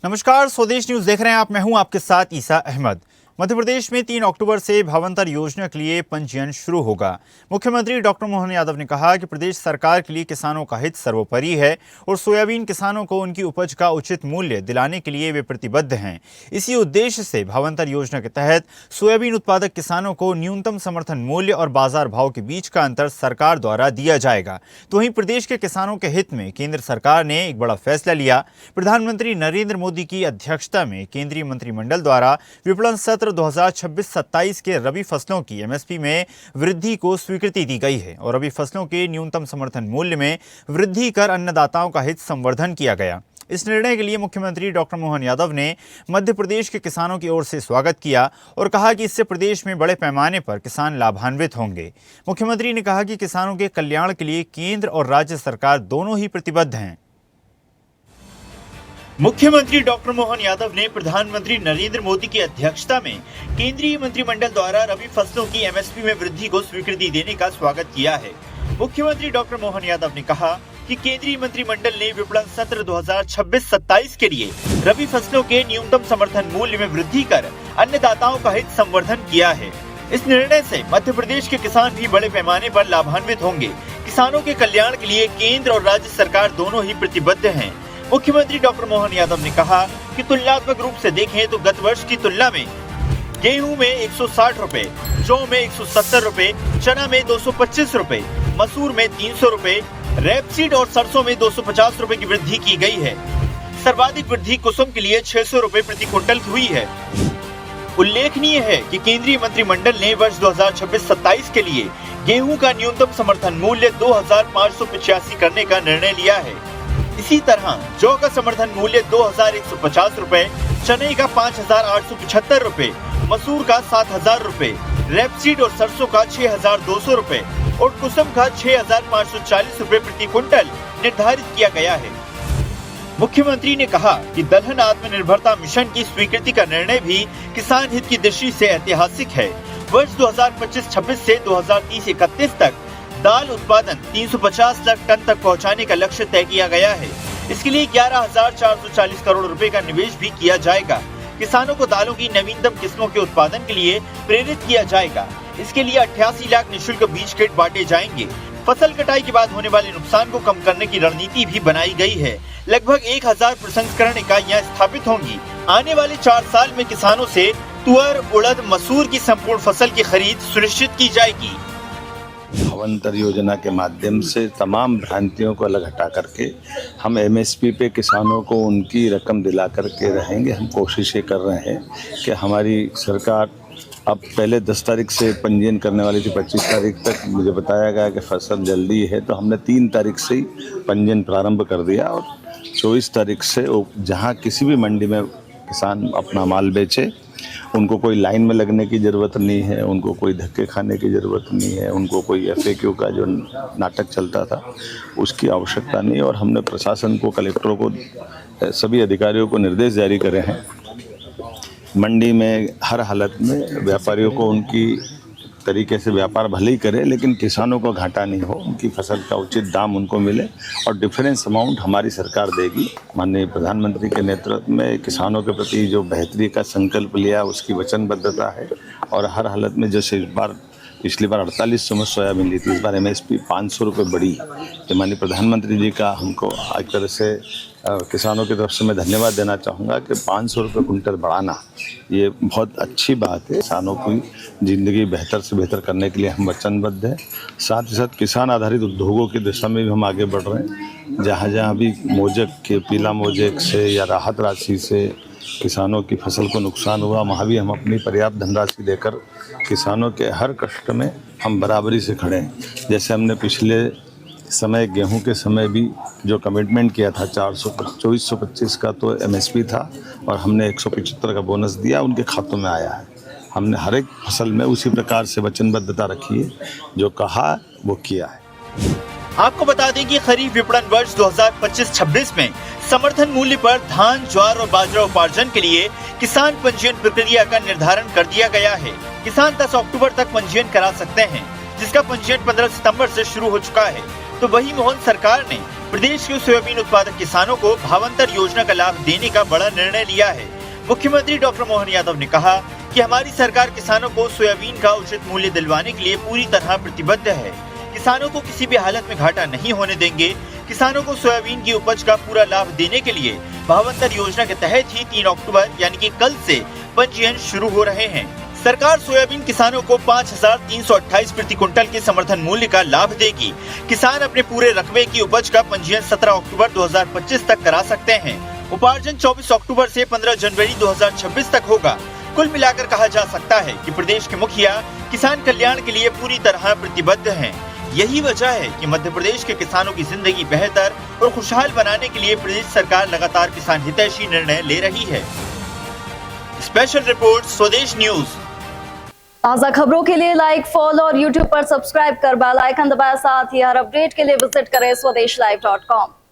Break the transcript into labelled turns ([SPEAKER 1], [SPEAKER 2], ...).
[SPEAKER 1] नमस्कार, स्वदेश न्यूज देख रहे हैं आप। मैं हूं आपके साथ ईसा अहमद। मध्य प्रदेश में 3 अक्टूबर से भावांतर योजना के लिए पंजीयन शुरू होगा। मुख्यमंत्री डॉक्टर मोहन यादव ने कहा कि प्रदेश सरकार के लिए किसानों का हित सर्वोपरि है और सोयाबीन किसानों को उनकी उपज का उचित मूल्य दिलाने के लिए वे प्रतिबद्ध हैं। इसी उद्देश्य से भावांतर योजना के तहत सोयाबीन उत्पादक किसानों को न्यूनतम समर्थन मूल्य और बाजार भाव के बीच का अंतर सरकार द्वारा दिया जाएगा। तो वहीं प्रदेश के किसानों के हित में केंद्र सरकार ने एक बड़ा फैसला लिया। प्रधानमंत्री नरेंद्र मोदी की अध्यक्षता में केंद्रीय मंत्रिमंडल द्वारा विपणन सत्र 2026-27 के रबी फसलों की एमएसपी में वृद्धि को स्वीकृति दी गई है और रबी फसलों के न्यूनतम समर्थन मूल्य में वृद्धि कर अन्नदाताओं का हित संवर्धन किया गया। इस निर्णय के लिए मुख्यमंत्री डॉक्टर मोहन यादव ने मध्य प्रदेश के किसानों की ओर से स्वागत किया और कहा कि इससे प्रदेश में बड़े पैमाने पर किसान लाभान्वित होंगे। मुख्यमंत्री ने कहा कि किसानों के कल्याण के लिए केंद्र और राज्य सरकार दोनों ही प्रतिबद्ध हैं। मुख्यमंत्री डॉक्टर मोहन यादव ने प्रधानमंत्री नरेंद्र मोदी की अध्यक्षता में केंद्रीय मंत्रिमंडल द्वारा रबी फसलों की एमएसपी में वृद्धि को स्वीकृति देने का स्वागत किया है। मुख्यमंत्री डॉक्टर मोहन यादव ने कहा कि केंद्रीय मंत्रिमंडल ने विपणन सत्र 2026-27 के लिए रबी फसलों के न्यूनतम समर्थन मूल्य में वृद्धि कर अन्नदाताओं का हित संवर्धन किया है। इस निर्णय से मध्य प्रदेश के किसान भी बड़े पैमाने पर लाभान्वित होंगे। किसानों के कल्याण के लिए केंद्र और राज्य सरकार दोनों ही प्रतिबद्ध हैं। मुख्यमंत्री डॉक्टर मोहन यादव ने कहा कि तुलनात्मक रूप से देखें तो गत वर्ष की तुलना में गेहूं में 160 रुपए, जौ में 170 रुपए, चना में 225 रुपए, मसूर में 300 रुपए, रेपसीड और सरसों में 250 रुपए की वृद्धि की गई है। सर्वाधिक वृद्धि कुसुम के लिए 600 रुपए प्रति क्विंटल हुई है। उल्लेखनीय है कि केंद्रीय मंत्रिमंडल ने वर्ष 2026-27 के लिए गेहूं का न्यूनतम समर्थन मूल्य 2585 करने का निर्णय लिया है। इसी तरह जौ का समर्थन मूल्य 2150 रुपए, चने का 5875 रुपए, मसूर का 7000 रुपए, रेपसीड और सरसों का 6200 रुपए और कुसुम का 6540 रुपए प्रति क्विंटल निर्धारित किया गया है। मुख्यमंत्री ने कहा कि दलहन आत्मनिर्भरता मिशन की स्वीकृति का निर्णय भी किसान हित की दृष्टि से ऐतिहासिक है। वर्ष 2025-26 से 2030-31 तक दाल उत्पादन 350 लाख टन तक पहुंचाने का लक्ष्य तय किया गया है। इसके लिए 11,440 करोड़ रुपए का निवेश भी किया जाएगा। किसानों को दालों की नवीनतम किस्मों के उत्पादन के लिए प्रेरित किया जाएगा। इसके लिए 88 लाख निःशुल्क बीज किट बांटे जाएंगे। फसल कटाई के बाद होने वाले नुकसान को कम करने की रणनीति भी बनाई गई है। लगभग 1000 प्रसंस्करण इकाइयाँ स्थापित होंगी। आने वाले 4 साल में किसानों से तुअर, उड़द, मसूर की संपूर्ण फसल की खरीद सुनिश्चित की जाएगी।
[SPEAKER 2] भावांतर योजना के माध्यम से तमाम भ्रांतियों को अलग हटा करके हम एमएसपी पे किसानों को उनकी रकम दिला करके रहेंगे। हम कोशिशें कर रहे हैं कि हमारी सरकार अब पहले 10 तारीख से पंजीयन करने वाली थी, 25 तारीख तक मुझे बताया गया कि फसल जल्दी है, तो हमने 3 तारीख से ही पंजीयन प्रारंभ कर दिया और 24 तारीख से जहाँ किसी भी मंडी में किसान अपना माल बेचे उनको कोई लाइन में लगने की ज़रूरत नहीं है, उनको कोई धक्के खाने की ज़रूरत नहीं है, उनको कोई FAQ का जो नाटक चलता था उसकी आवश्यकता नहीं। और हमने प्रशासन को, कलेक्टरों को, सभी अधिकारियों को निर्देश जारी करे हैं मंडी में हर हालत में व्यापारियों को उनकी तरीके से व्यापार भले ही करे लेकिन किसानों को घाटा नहीं हो, उनकी फसल का उचित दाम उनको मिले और डिफरेंस अमाउंट हमारी सरकार देगी। माननीय प्रधानमंत्री के नेतृत्व में किसानों के प्रति जो बेहतरी का संकल्प लिया उसकी वचनबद्धता है और हर हालत में जैसे पिछली बार 4800 में सोयाबीन ली थी, इस बार MSP 500 रुपये बढ़ी। तो माननीय प्रधानमंत्री जी का हमको एक तरह से किसानों की तरफ से मैं धन्यवाद देना चाहूँगा कि 500 रुपये कुंटल बढ़ाना ये बहुत अच्छी बात है। किसानों की ज़िंदगी बेहतर से बेहतर करने के लिए हम वचनबद्ध हैं। साथ ही साथ किसान आधारित उद्योगों की दिशा में भी हम आगे बढ़ रहे हैं। जहाँ जहाँ भी मोजेक के पीला मोजेक से या राहत राशि से किसानों की फसल को नुकसान हुआ, वहाँ भी हम अपनी पर्याप्त धनराशि देकर किसानों के हर कष्ट में हम बराबरी से खड़े हैं। जैसे हमने पिछले समय गेहूं के समय भी जो कमिटमेंट किया था 2425 का तो MSP था और हमने 175 का बोनस दिया, उनके खातों में आया है। हमने हर एक फसल में उसी प्रकार से वचनबद्धता रखी है, जो कहा वो किया है।
[SPEAKER 1] आपको बता दें कि खरीफ विपणन वर्ष 2025-26 में समर्थन मूल्य पर धान, ज्वार और बाजरा उपार्जन के लिए किसान पंजीयन प्रक्रिया का निर्धारण कर दिया गया है। किसान 10 अक्टूबर तक पंजीयन करा सकते हैं, जिसका पंजीयन 15 सितंबर से शुरू हो चुका है। तो वही मोहन सरकार ने प्रदेश के सोयाबीन उत्पादक किसानों को भावांतर योजना का लाभ देने का बड़ा निर्णय लिया है। मुख्यमंत्री डॉक्टर मोहन यादव ने कहा कि हमारी सरकार किसानों को सोयाबीन का उचित मूल्य दिलवाने के लिए पूरी तरह प्रतिबद्ध है। किसानों को किसी भी हालत में घाटा नहीं होने देंगे। किसानों को सोयाबीन की उपज का पूरा लाभ देने के लिए भावांतर योजना के तहत ही 3 अक्टूबर यानी कि कल से पंजीयन शुरू हो रहे हैं। सरकार सोयाबीन किसानों को 5,328 प्रति कुंटल के समर्थन मूल्य का लाभ देगी। किसान अपने पूरे रकबे की उपज का पंजीयन 17 अक्टूबर 2025 तक करा सकते हैं। उपार्जन 24 अक्टूबर से 15 जनवरी 2026 तक होगा। कुल मिलाकर कहा जा सकता है कि प्रदेश के मुखिया किसान कल्याण के लिए पूरी तरह प्रतिबद्ध हैं। यही वजह है कि मध्य प्रदेश के किसानों की जिंदगी बेहतर और खुशहाल बनाने के लिए प्रदेश सरकार लगातार किसान हितैषी निर्णय ले रही है। स्पेशल रिपोर्ट स्वदेश न्यूज।
[SPEAKER 3] ताज़ा खबरों के लिए लाइक, फॉलो और यूट्यूब पर सब्सक्राइब कर बेल आइकन दबाएं। साथ ही हर अपडेट के लिए विजिट करें swedeshlive.com।